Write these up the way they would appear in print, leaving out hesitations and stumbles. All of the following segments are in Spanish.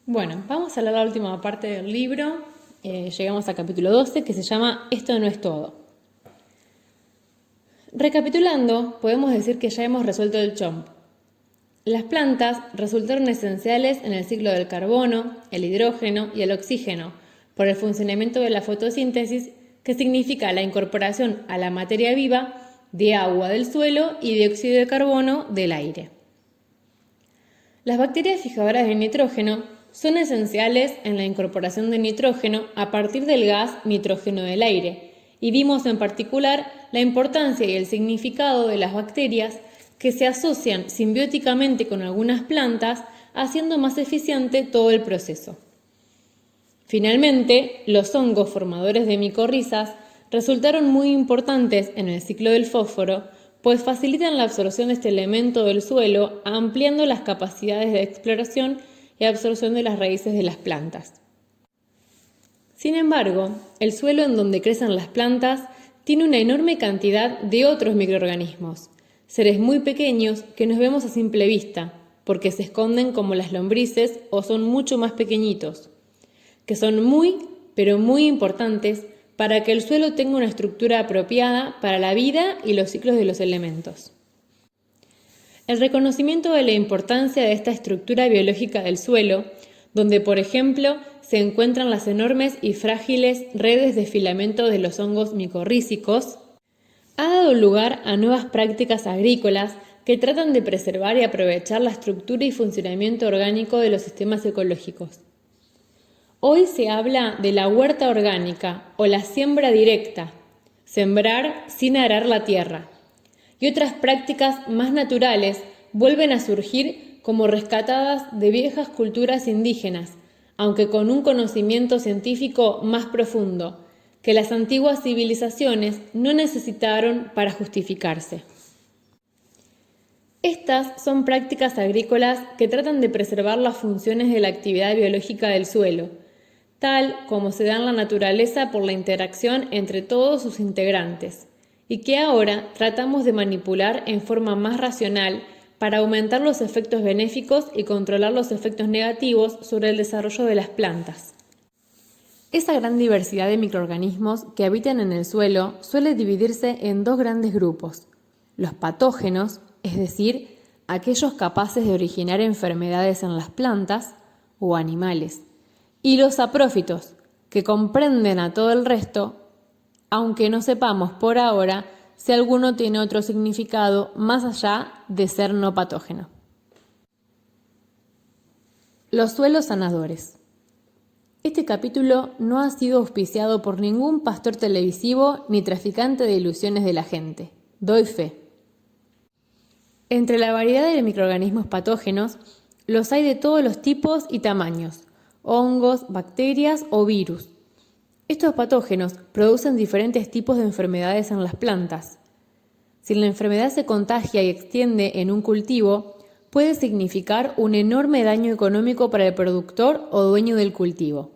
Bueno, vamos a leer la última parte del libro. Llegamos al capítulo 12 que se llama Esto no es todo. Recapitulando, podemos decir que ya hemos resuelto el chomp. Las plantas resultaron esenciales en el ciclo del carbono, el hidrógeno y el oxígeno, por el funcionamiento de la fotosíntesis, que significa la incorporación a la materia viva de agua del suelo y dióxido de carbono del aire. Las bacterias fijadoras de nitrógeno son esenciales en la incorporación de nitrógeno a partir del gas nitrógeno del aire, y vimos en particular la importancia y el significado de las bacterias que se asocian simbióticamente con algunas plantas, haciendo más eficiente todo el proceso. Finalmente, los hongos formadores de micorrizas resultaron muy importantes en el ciclo del fósforo, pues facilitan la absorción de este elemento del suelo, ampliando las capacidades de exploración y absorción de las raíces de las plantas. Sin embargo, el suelo en donde crecen las plantas tiene una enorme cantidad de otros microorganismos, seres muy pequeños que nos vemos a simple vista, porque se esconden como las lombrices o son mucho más pequeñitos, que son muy, pero muy importantes para que el suelo tenga una estructura apropiada para la vida y los ciclos de los elementos. El reconocimiento de la importancia de esta estructura biológica del suelo, donde por ejemplo se encuentran las enormes y frágiles redes de filamento de los hongos micorrízicos, ha dado lugar a nuevas prácticas agrícolas que tratan de preservar y aprovechar la estructura y funcionamiento orgánico de los sistemas ecológicos. Hoy se habla de la huerta orgánica o la siembra directa, sembrar sin arar la tierra, y otras prácticas más naturales vuelven a surgir como rescatadas de viejas culturas indígenas, aunque con un conocimiento científico más profundo, que las antiguas civilizaciones no necesitaron para justificarse. Estas son prácticas agrícolas que tratan de preservar las funciones de la actividad biológica del suelo, tal como se da en la naturaleza por la interacción entre todos sus integrantes, y que ahora tratamos de manipular en forma más racional para aumentar los efectos benéficos y controlar los efectos negativos sobre el desarrollo de las plantas. Esa gran diversidad de microorganismos que habitan en el suelo suele dividirse en dos grandes grupos: los patógenos, es decir, aquellos capaces de originar enfermedades en las plantas o animales, y los saprófitos, que comprenden a todo el resto, aunque no sepamos por ahora si alguno tiene otro significado más allá de ser no patógeno. Los suelos sanadores. Este capítulo no ha sido auspiciado por ningún pastor televisivo ni traficante de ilusiones de la gente. Doy fe. Entre la variedad de microorganismos patógenos, los hay de todos los tipos y tamaños: hongos, bacterias o virus. Estos patógenos producen diferentes tipos de enfermedades en las plantas. Si la enfermedad se contagia y extiende en un cultivo, puede significar un enorme daño económico para el productor o dueño del cultivo.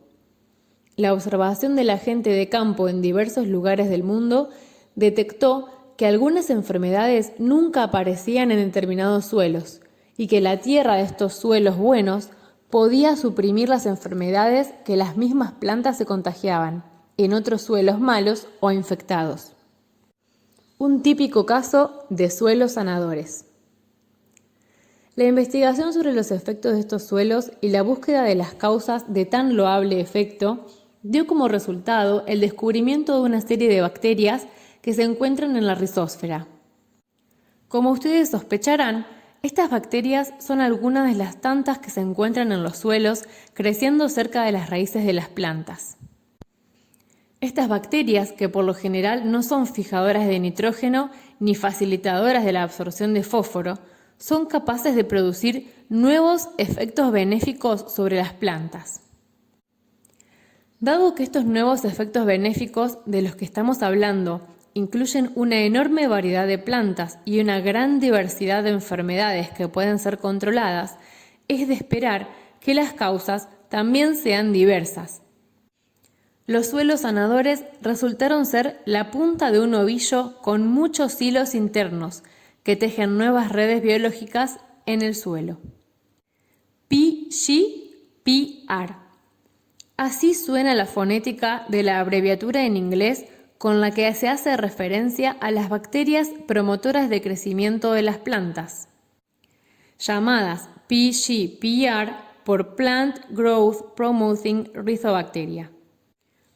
La observación de la gente de campo en diversos lugares del mundo detectó que algunas enfermedades nunca aparecían en determinados suelos y que la tierra de estos suelos buenos podía suprimir las enfermedades que las mismas plantas se contagiaban en otros suelos malos o infectados. Un típico caso de suelos sanadores. La investigación sobre los efectos de estos suelos y la búsqueda de las causas de tan loable efecto dio como resultado el descubrimiento de una serie de bacterias que se encuentran en la rizósfera. Como ustedes sospecharán, estas bacterias son algunas de las tantas que se encuentran en los suelos creciendo cerca de las raíces de las plantas. Estas bacterias, que por lo general no son fijadoras de nitrógeno ni facilitadoras de la absorción de fósforo, son capaces de producir nuevos efectos benéficos sobre las plantas. Dado que estos nuevos efectos benéficos de los que estamos hablando incluyen una enorme variedad de plantas y una gran diversidad de enfermedades que pueden ser controladas, es de esperar que las causas también sean diversas. Los suelos sanadores resultaron ser la punta de un ovillo con muchos hilos internos que tejen nuevas redes biológicas en el suelo. Pi Shi Pi Así suena la fonética de la abreviatura en inglés con la que se hace referencia a las bacterias promotoras de crecimiento de las plantas, llamadas PGPR por Plant Growth Promoting Rhizobacteria,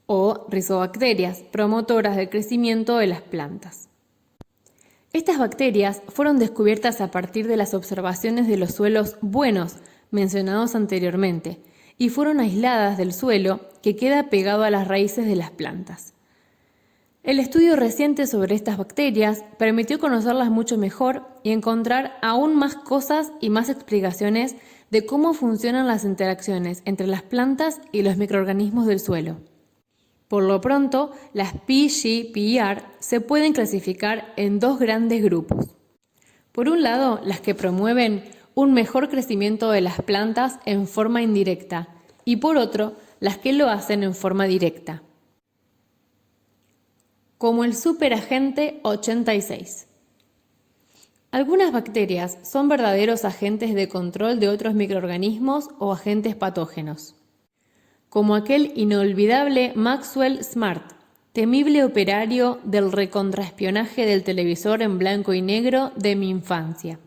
o rizobacterias promotoras del crecimiento de las plantas. Estas bacterias fueron descubiertas a partir de las observaciones de los suelos buenos mencionados anteriormente y fueron aisladas del suelo que queda pegado a las raíces de las plantas. El estudio reciente sobre estas bacterias permitió conocerlas mucho mejor y encontrar aún más cosas y más explicaciones de cómo funcionan las interacciones entre las plantas y los microorganismos del suelo. Por lo pronto, las PGPR se pueden clasificar en dos grandes grupos. Por un lado, las que promueven un mejor crecimiento de las plantas en forma indirecta y por otro, las que lo hacen en forma directa, como el superagente 86. Algunas bacterias son verdaderos agentes de control de otros microorganismos o agentes patógenos, como aquel inolvidable Maxwell Smart, temible operario del recontraespionaje del televisor en blanco y negro de mi infancia.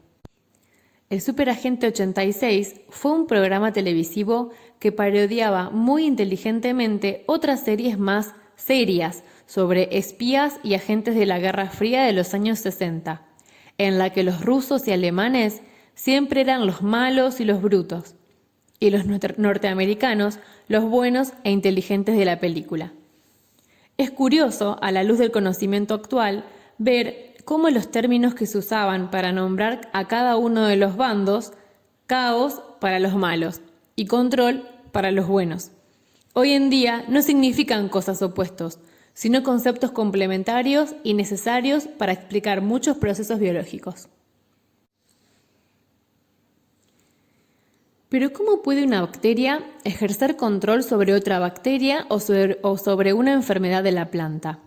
El Superagente 86 fue un programa televisivo que parodiaba muy inteligentemente otras series más serias sobre espías y agentes de la Guerra Fría de los años 60, en la que los rusos y alemanes siempre eran los malos y los brutos, y los norteamericanos los buenos e inteligentes de la película. Es curioso, a la luz del conocimiento actual, ver cómo los términos que se usaban para nombrar a cada uno de los bandos, caos para los malos y control para los buenos, hoy en día no significan cosas opuestos, sino conceptos complementarios y necesarios para explicar muchos procesos biológicos. Pero ¿cómo puede una bacteria ejercer control sobre otra bacteria o sobre una enfermedad de la planta?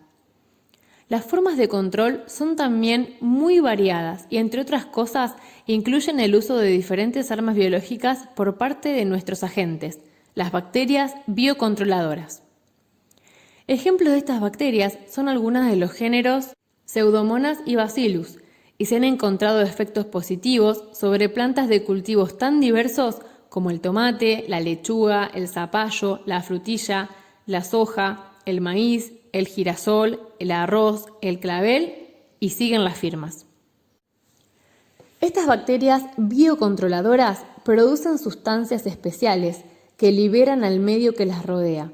Las formas de control son también muy variadas y, entre otras cosas, incluyen el uso de diferentes armas biológicas por parte de nuestros agentes, las bacterias biocontroladoras. Ejemplos de estas bacterias son algunas de los géneros Pseudomonas y Bacillus, y se han encontrado efectos positivos sobre plantas de cultivos tan diversos como el tomate, la lechuga, el zapallo, la frutilla, la soja, el maíz, el girasol, el arroz, el clavel, y siguen las firmas. Estas bacterias biocontroladoras producen sustancias especiales que liberan al medio que las rodea.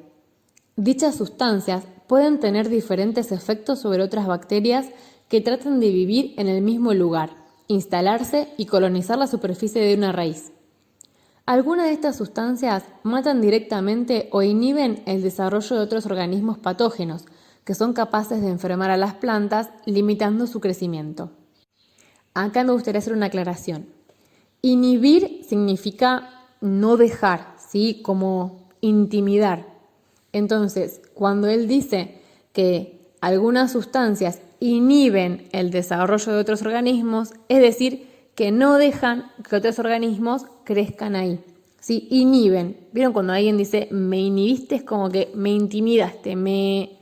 Dichas sustancias pueden tener diferentes efectos sobre otras bacterias que tratan de vivir en el mismo lugar, instalarse y colonizar la superficie de una raíz. Algunas de estas sustancias matan directamente o inhiben el desarrollo de otros organismos patógenos que son capaces de enfermar a las plantas, limitando su crecimiento. Acá me gustaría hacer una aclaración. Inhibir significa no dejar, ¿sí? Como intimidar. Entonces, cuando él dice que algunas sustancias inhiben el desarrollo de otros organismos, es decir, que no dejan que otros organismos crezcan ahí. ¿Sí? Inhiben. ¿Vieron cuando alguien dice me inhibiste? Es como que me intimidaste, me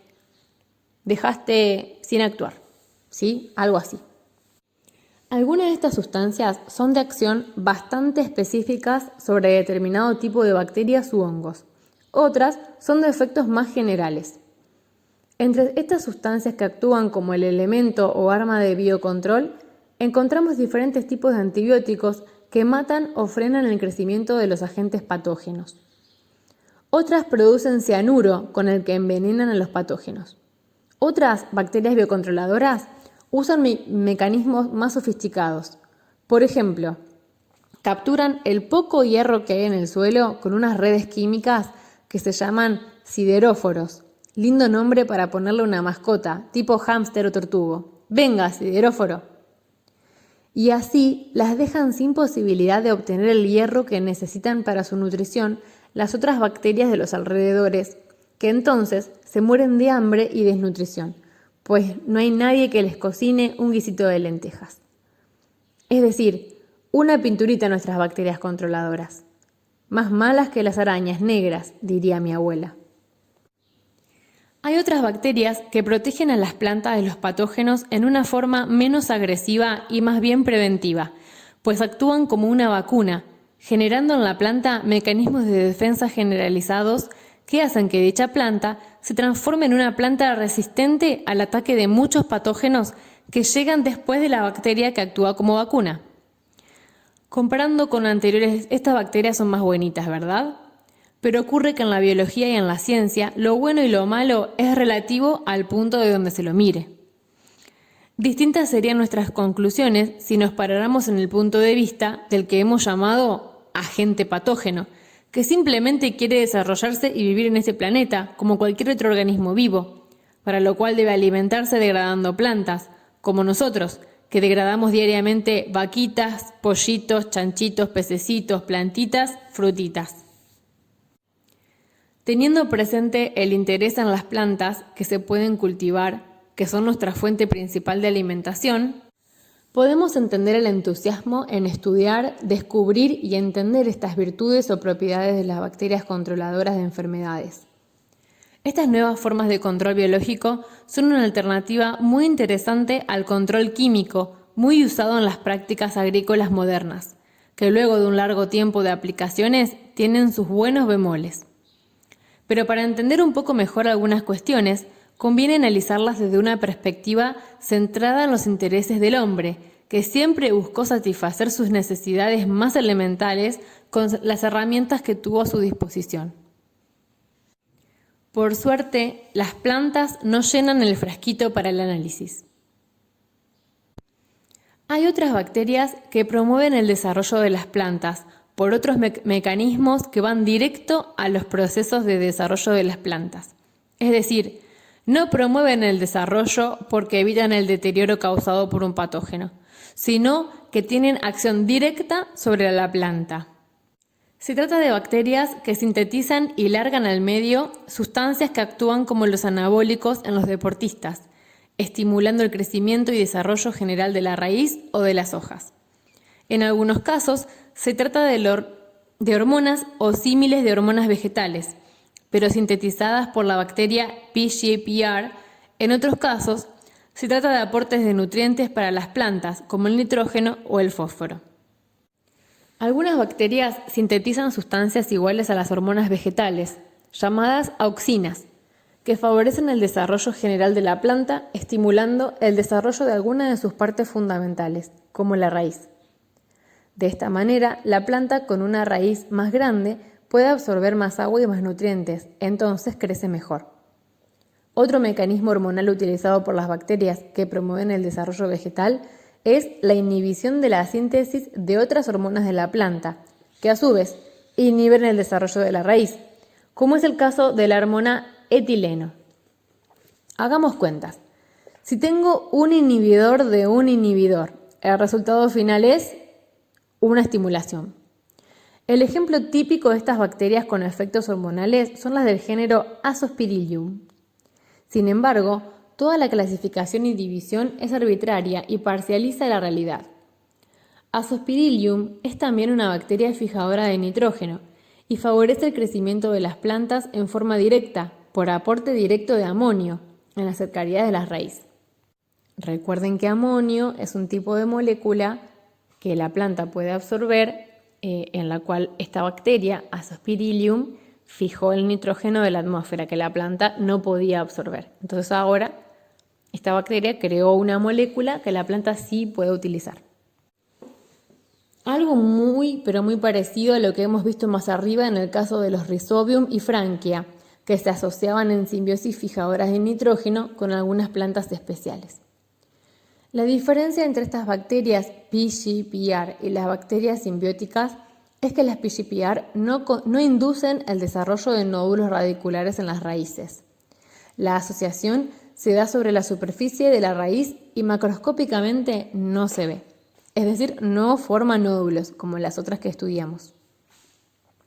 dejaste sin actuar. ¿Sí? Algo así. Algunas de estas sustancias son de acción bastante específicas sobre determinado tipo de bacterias u hongos. Otras son de efectos más generales. Entre estas sustancias que actúan como el elemento o arma de biocontrol, encontramos diferentes tipos de antibióticos que matan o frenan el crecimiento de los agentes patógenos. Otras producen cianuro con el que envenenan a los patógenos. Otras bacterias biocontroladoras usan mecanismos más sofisticados. Por ejemplo, capturan el poco hierro que hay en el suelo con unas redes químicas que se llaman sideróforos. Lindo nombre para ponerle una mascota, tipo hámster o tortugo. ¡Venga, sideróforo! Y así las dejan sin posibilidad de obtener el hierro que necesitan para su nutrición las otras bacterias de los alrededores, que entonces se mueren de hambre y desnutrición, pues no hay nadie que les cocine un guisito de lentejas. Es decir, una pinturita a nuestras bacterias controladoras. más malas que las arañas negras, diría mi abuela. Hay otras bacterias que protegen a las plantas de los patógenos en una forma menos agresiva y más bien preventiva, pues actúan como una vacuna, generando en la planta mecanismos de defensa generalizados que hacen que dicha planta se transforme en una planta resistente al ataque de muchos patógenos que llegan después de la bacteria que actúa como vacuna. Comparando con anteriores, estas bacterias son más buenitas, ¿verdad? Pero ocurre que en la biología y en la ciencia, lo bueno y lo malo es relativo al punto de donde se lo mire. Distintas serían nuestras conclusiones si nos paráramos en el punto de vista del que hemos llamado agente patógeno, que simplemente quiere desarrollarse y vivir en este planeta, como cualquier otro organismo vivo, para lo cual debe alimentarse degradando plantas, como nosotros, que degradamos diariamente vaquitas, pollitos, chanchitos, pececitos, plantitas, frutitas. Teniendo presente el interés en las plantas que se pueden cultivar, que son nuestra fuente principal de alimentación, podemos entender el entusiasmo en estudiar, descubrir y entender estas virtudes o propiedades de las bacterias controladoras de enfermedades. Estas nuevas formas de control biológico son una alternativa muy interesante al control químico, muy usado en las prácticas agrícolas modernas, que luego de un largo tiempo de aplicaciones tienen sus buenos bemoles. Pero para entender un poco mejor algunas cuestiones, conviene analizarlas desde una perspectiva centrada en los intereses del hombre, que siempre buscó satisfacer sus necesidades más elementales con las herramientas que tuvo a su disposición. Por suerte, las plantas no llenan el frasquito para el análisis. Hay otras bacterias que promueven el desarrollo de las plantas por otros mecanismos que van directo a los procesos de desarrollo de las plantas. Es decir, no promueven el desarrollo porque evitan el deterioro causado por un patógeno, sino que tienen acción directa sobre la planta. Se trata de bacterias que sintetizan y largan al medio sustancias que actúan como los anabólicos en los deportistas, estimulando el crecimiento y desarrollo general de la raíz o de las hojas. En algunos casos, se trata de hormonas o símiles de hormonas vegetales, pero sintetizadas por la bacteria PGPR. En otros casos, se trata de aportes de nutrientes para las plantas, como el nitrógeno o el fósforo. Algunas bacterias sintetizan sustancias iguales a las hormonas vegetales, llamadas auxinas, que favorecen el desarrollo general de la planta, estimulando el desarrollo de algunas de sus partes fundamentales, como la raíz. De esta manera, la planta con una raíz más grande puede absorber más agua y más nutrientes, entonces crece mejor. Otro mecanismo hormonal utilizado por las bacterias que promueven el desarrollo vegetal es la inhibición de la síntesis de otras hormonas de la planta, que a su vez inhiben el desarrollo de la raíz, como es el caso de la hormona etileno. Hagamos cuentas. Si tengo un inhibidor de un inhibidor, el resultado final es una estimulación. El ejemplo típico de estas bacterias con efectos hormonales son las del género Azospirillum. Sin embargo, toda la clasificación y división es arbitraria y parcializa la realidad. Azospirillum es también una bacteria fijadora de nitrógeno y favorece el crecimiento de las plantas en forma directa, por aporte directo de amonio, en las cercanías de las raíces. Recuerden que amonio es un tipo de molécula que la planta puede absorber, en la cual esta bacteria, Azospirillum, fijó el nitrógeno de la atmósfera que la planta no podía absorber. Entonces ahora esta bacteria creó una molécula que la planta sí puede utilizar. Algo muy, pero muy parecido a lo que hemos visto más arriba en el caso de los Rhizobium y Frankia, que se asociaban en simbiosis fijadoras de nitrógeno con algunas plantas especiales. La diferencia entre estas bacterias PGPR y las bacterias simbióticas es que las PGPR no inducen el desarrollo de nódulos radiculares en las raíces. La asociación se da sobre la superficie de la raíz y macroscópicamente no se ve, es decir, no forma nódulos como las otras que estudiamos.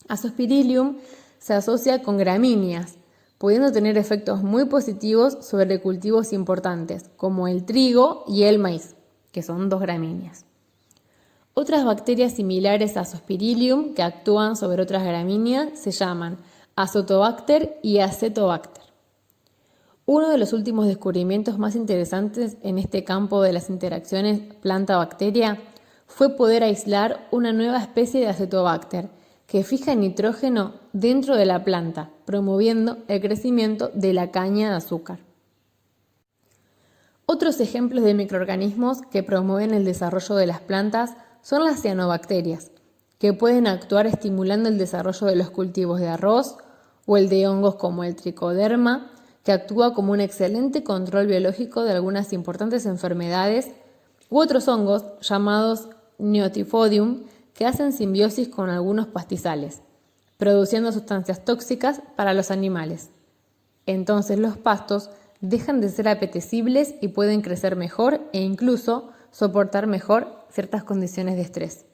Azospirillum se asocia con gramíneas, pudiendo tener efectos muy positivos sobre cultivos importantes como el trigo y el maíz, que son dos gramíneas. Otras bacterias similares a Zospirilium que actúan sobre otras gramíneas se llaman Azotobacter y Acetobacter. Uno de los últimos descubrimientos más interesantes en este campo de las interacciones planta-bacteria fue poder aislar una nueva especie de Acetobacter que fija nitrógeno dentro de la planta, promoviendo el crecimiento de la caña de azúcar. Otros ejemplos de microorganismos que promueven el desarrollo de las plantas son las cianobacterias, que pueden actuar estimulando el desarrollo de los cultivos de arroz o el de hongos como el tricoderma, que actúa como un excelente control biológico de algunas importantes enfermedades, u otros hongos llamados Neotifodium, que hacen simbiosis con algunos pastizales, produciendo sustancias tóxicas para los animales. Entonces los pastos dejan de ser apetecibles y pueden crecer mejor e incluso soportar mejor ciertas condiciones de estrés.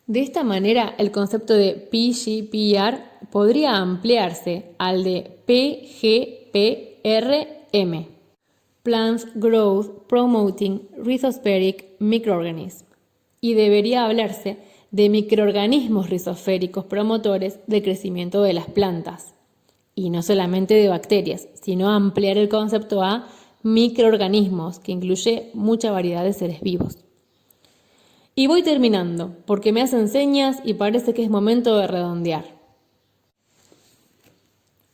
De esta manera, el concepto de PGPR podría ampliarse al de PGPRM, Plant Growth Promoting Rhizospheric Microorganisms, y debería hablarse de microorganismos rizosféricos promotores del crecimiento de las plantas, y no solamente de bacterias, sino ampliar el concepto a microorganismos, que incluye mucha variedad de seres vivos. Y voy terminando, porque me hacen señas y parece que es momento de redondear.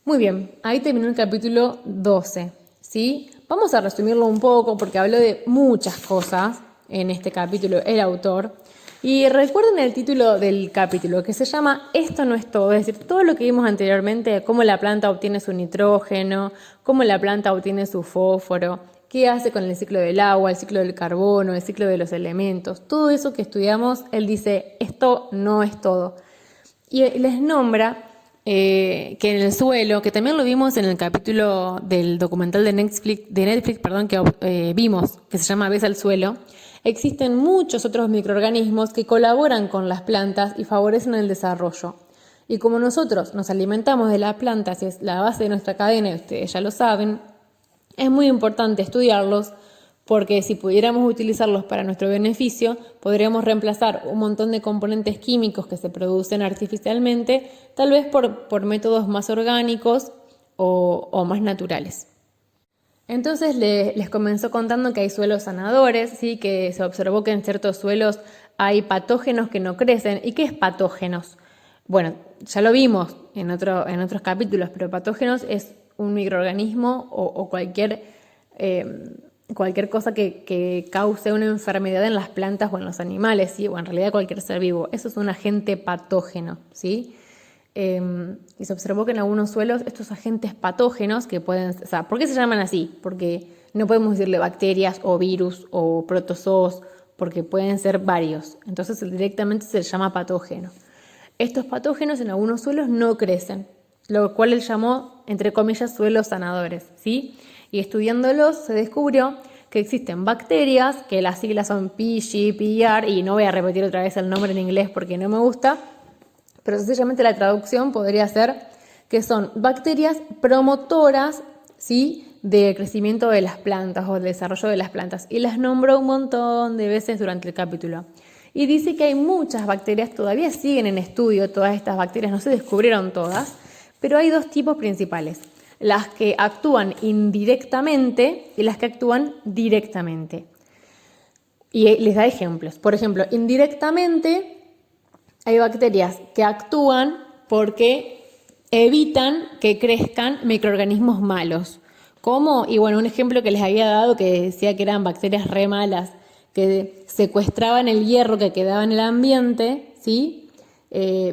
Muy bien, ahí terminó el capítulo 12, ¿sí? Vamos a resumirlo un poco porque habló de muchas cosas en este capítulo el autor. Y recuerden el título del capítulo, que se llama Esto no es todo, es decir, todo lo que vimos anteriormente, cómo la planta obtiene su nitrógeno, cómo la planta obtiene su fósforo, qué hace con el ciclo del agua, el ciclo del carbono, el ciclo de los elementos, todo eso que estudiamos, él dice, esto no es todo. Y les nombra que en el suelo, que también lo vimos en el capítulo del documental de Netflix que vimos, que se llama Ves al suelo, existen muchos otros microorganismos que colaboran con las plantas y favorecen el desarrollo. Y como nosotros nos alimentamos de las plantas y es la base de nuestra cadena, y ustedes ya lo saben, es muy importante estudiarlos porque si pudiéramos utilizarlos para nuestro beneficio, podríamos reemplazar un montón de componentes químicos que se producen artificialmente, tal vez por métodos más orgánicos o más naturales. Entonces les comenzó contando que hay suelos sanadores, ¿sí? Que se observó que en ciertos suelos hay patógenos que no crecen. ¿Y qué es patógenos? Bueno, ya lo vimos en otros capítulos, pero patógenos es un microorganismo o cualquier cosa que cause una enfermedad en las plantas o en los animales, ¿sí? O en realidad cualquier ser vivo. Eso es un agente patógeno, ¿sí? Y se observó que en algunos suelos estos agentes patógenos que pueden, o sea, ¿por qué se llaman así? Porque no podemos decirle bacterias o virus o protozoos, porque pueden ser varios. Entonces directamente se les llama patógeno. Estos patógenos en algunos suelos no crecen, lo cual él llamó, entre comillas, suelos sanadores, ¿sí? Y estudiándolos se descubrió que existen bacterias, que las siglas son PGPR, y no voy a repetir otra vez el nombre en inglés porque no me gusta, pero sencillamente la traducción podría ser que son bacterias promotoras, ¿sí?, del crecimiento de las plantas o del desarrollo de las plantas. Y las nombró un montón de veces durante el capítulo. Y dice que hay muchas bacterias, todavía siguen en estudio, todas estas bacterias no se descubrieron todas, pero hay dos tipos principales. Las que actúan indirectamente y las que actúan directamente. Y les da ejemplos. Por ejemplo, indirectamente hay bacterias que actúan porque evitan que crezcan microorganismos malos. ¿Cómo? Y bueno, un ejemplo que les había dado que decía que eran bacterias re malas, que secuestraban el hierro que quedaba en el ambiente, ¿sí?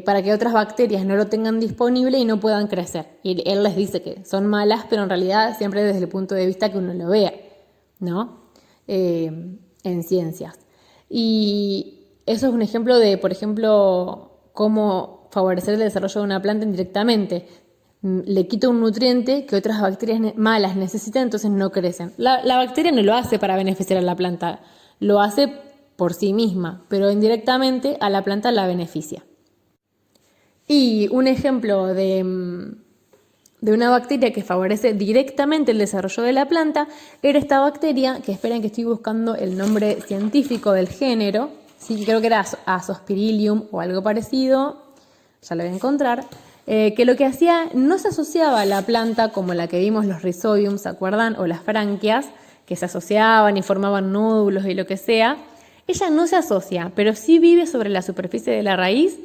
Para que otras bacterias no lo tengan disponible y no puedan crecer. Y él les dice que son malas, pero en realidad siempre desde el punto de vista que uno lo vea, ¿no? En ciencias. Y eso es un ejemplo de, por ejemplo, cómo favorecer el desarrollo de una planta indirectamente. Le quita un nutriente que otras bacterias malas necesitan, entonces no crecen. La bacteria no lo hace para beneficiar a la planta, lo hace por sí misma, pero indirectamente a la planta la beneficia. Y un ejemplo de una bacteria que favorece directamente el desarrollo de la planta era esta bacteria, que esperen que estoy buscando el nombre científico del género, sí, creo que era Azospirillum o algo parecido, ya lo voy a encontrar, que lo que hacía no se asociaba a la planta como la que vimos los rhizobium, ¿se acuerdan? O las franquias, que se asociaban y formaban nódulos y lo que sea. Ella no se asocia, pero sí vive sobre la superficie de la raíz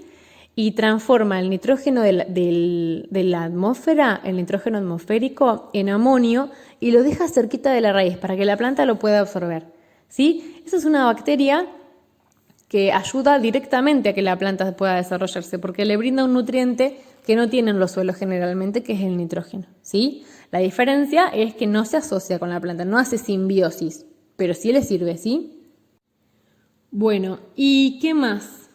y transforma el nitrógeno de la atmósfera, el nitrógeno atmosférico, en amonio y lo deja cerquita de la raíz para que la planta lo pueda absorber, ¿sí? Esa es una bacteria que ayuda directamente a que la planta pueda desarrollarse porque le brinda un nutriente que no tienen los suelos generalmente, que es el nitrógeno, ¿sí? La diferencia es que no se asocia con la planta, no hace simbiosis, pero sí le sirve, ¿sí? Bueno, ¿y qué más?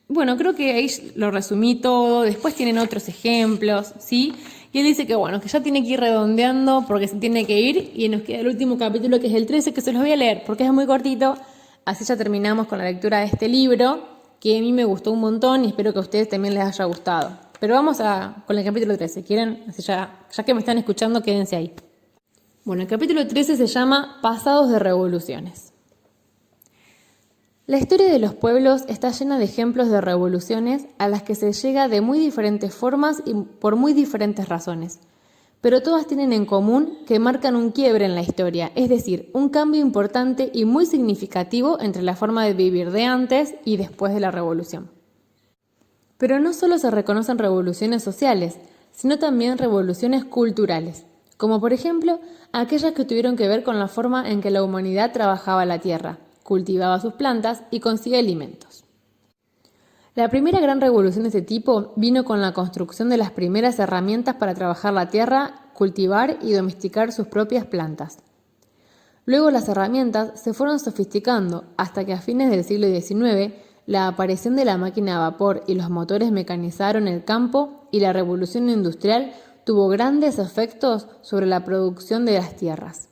Bueno, creo que ahí lo resumí todo, después tienen otros ejemplos, ¿sí? Y él dice que bueno, que ya tiene que ir redondeando porque se tiene que ir y nos queda el último capítulo que es el 13, que se los voy a leer porque es muy cortito, así ya terminamos con la lectura de este libro, que a mí me gustó un montón y espero que a ustedes también les haya gustado. Pero vamos con el capítulo 13, ¿quieren? Así ya que me están escuchando, quédense ahí. Bueno, el capítulo 13 se llama Pasados de revoluciones. La historia de los pueblos está llena de ejemplos de revoluciones a las que se llega de muy diferentes formas y por muy diferentes razones, pero todas tienen en común que marcan un quiebre en la historia, es decir, un cambio importante y muy significativo entre la forma de vivir de antes y después de la revolución. Pero no solo se reconocen revoluciones sociales, sino también revoluciones culturales, como por ejemplo aquellas que tuvieron que ver con la forma en que la humanidad trabajaba la tierra, cultivaba sus plantas y consigue alimentos. La primera gran revolución de este tipo vino con la construcción de las primeras herramientas para trabajar la tierra, cultivar y domesticar sus propias plantas. Luego las herramientas se fueron sofisticando hasta que a fines del siglo XIX la aparición de la máquina a vapor y los motores mecanizaron el campo y la revolución industrial tuvo grandes efectos sobre la producción de las tierras.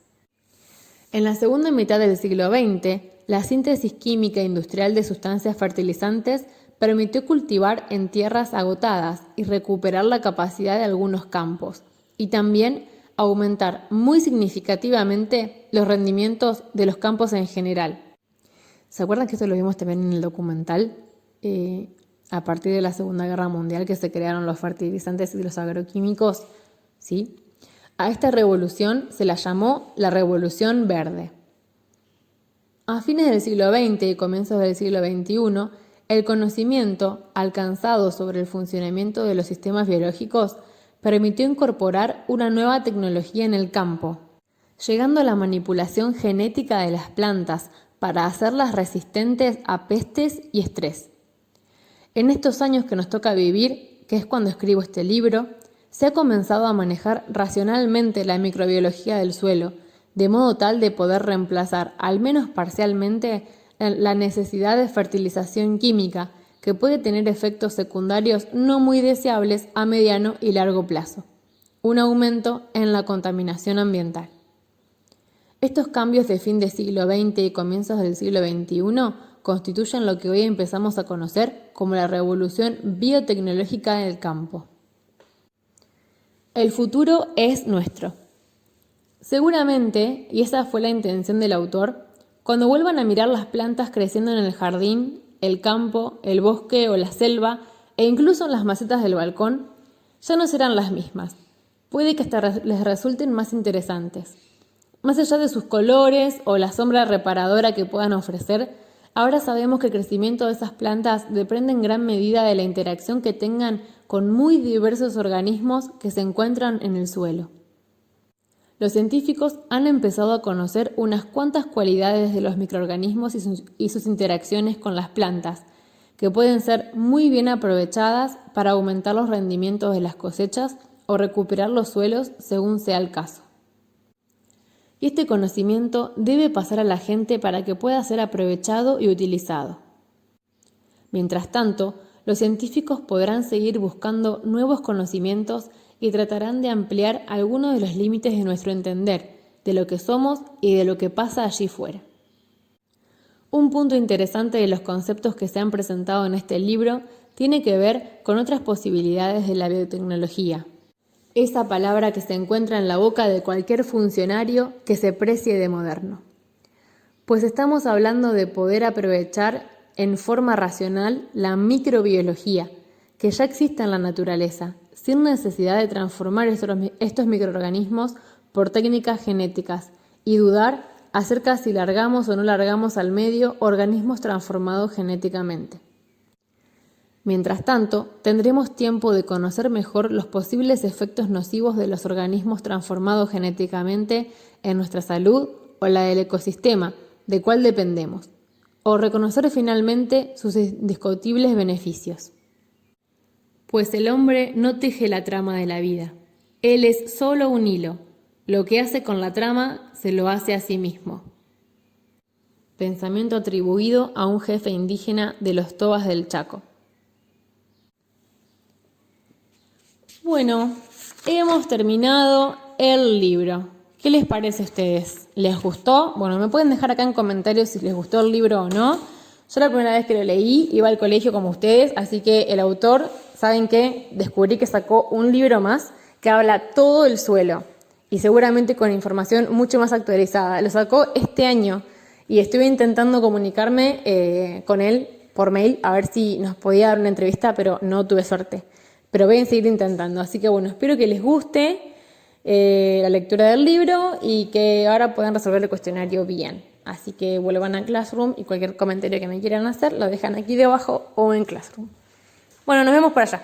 En la segunda mitad del siglo XX, la síntesis química industrial de sustancias fertilizantes permitió cultivar en tierras agotadas y recuperar la capacidad de algunos campos, y también aumentar muy significativamente los rendimientos de los campos en general. ¿Se acuerdan que esto lo vimos también en el documental? A partir de la Segunda Guerra Mundial que se crearon los fertilizantes y los agroquímicos, ¿sí? A esta revolución se la llamó la Revolución Verde. A fines del siglo XX y comienzos del siglo XXI, el conocimiento alcanzado sobre el funcionamiento de los sistemas biológicos permitió incorporar una nueva tecnología en el campo, llegando a la manipulación genética de las plantas para hacerlas resistentes a pestes y estrés. En estos años que nos toca vivir, que es cuando escribo este libro, se ha comenzado a manejar racionalmente la microbiología del suelo, de modo tal de poder reemplazar, al menos parcialmente, la necesidad de fertilización química, que puede tener efectos secundarios no muy deseables a mediano y largo plazo. Un aumento en la contaminación ambiental. Estos cambios de fin del siglo XX y comienzos del siglo XXI constituyen lo que hoy empezamos a conocer como la revolución biotecnológica del campo. El futuro es nuestro. Seguramente, y esa fue la intención del autor, cuando vuelvan a mirar las plantas creciendo en el jardín, el campo, el bosque o la selva, e incluso en las macetas del balcón, ya no serán las mismas. Puede que hasta les resulten más interesantes. Más allá de sus colores o la sombra reparadora que puedan ofrecer, ahora sabemos que el crecimiento de esas plantas depende en gran medida de la interacción que tengan con muy diversos organismos que se encuentran en el suelo. Los científicos han empezado a conocer unas cuantas cualidades de los microorganismos y sus interacciones con las plantas, que pueden ser muy bien aprovechadas para aumentar los rendimientos de las cosechas o recuperar los suelos según sea el caso. Y este conocimiento debe pasar a la gente para que pueda ser aprovechado y utilizado. Mientras tanto, los científicos podrán seguir buscando nuevos conocimientos y tratarán de ampliar algunos de los límites de nuestro entender, de lo que somos y de lo que pasa allí fuera. Un punto interesante de los conceptos que se han presentado en este libro tiene que ver con otras posibilidades de la biotecnología. Esa palabra que se encuentra en la boca de cualquier funcionario que se precie de moderno. Pues estamos hablando de poder aprovechar en forma racional la microbiología que ya existe en la naturaleza, sin necesidad de transformar estos microorganismos por técnicas genéticas y dudar acerca si largamos o no largamos al medio organismos transformados genéticamente. Mientras tanto, tendremos tiempo de conocer mejor los posibles efectos nocivos de los organismos transformados genéticamente en nuestra salud o la del ecosistema, de cuál dependemos, o reconocer finalmente sus indiscutibles beneficios. Pues el hombre no teje la trama de la vida, él es solo un hilo, lo que hace con la trama se lo hace a sí mismo. Pensamiento atribuido a un jefe indígena de los Tobas del Chaco. Bueno, hemos terminado el libro. ¿Qué les parece a ustedes? ¿Les gustó? Bueno, me pueden dejar acá en comentarios si les gustó el libro o no. Yo la primera vez que lo leí iba al colegio como ustedes, así que el autor, ¿saben qué? Descubrí que sacó un libro más que habla todo el suelo y seguramente con información mucho más actualizada. Lo sacó este año y estuve intentando comunicarme con él por mail a ver si nos podía dar una entrevista, pero no tuve suerte. Pero voy a seguir intentando. Así que bueno, espero que les guste la lectura del libro y que ahora puedan resolver el cuestionario bien. Así que vuelvan a Classroom y cualquier comentario que me quieran hacer lo dejan aquí debajo o en Classroom. Bueno, nos vemos por allá.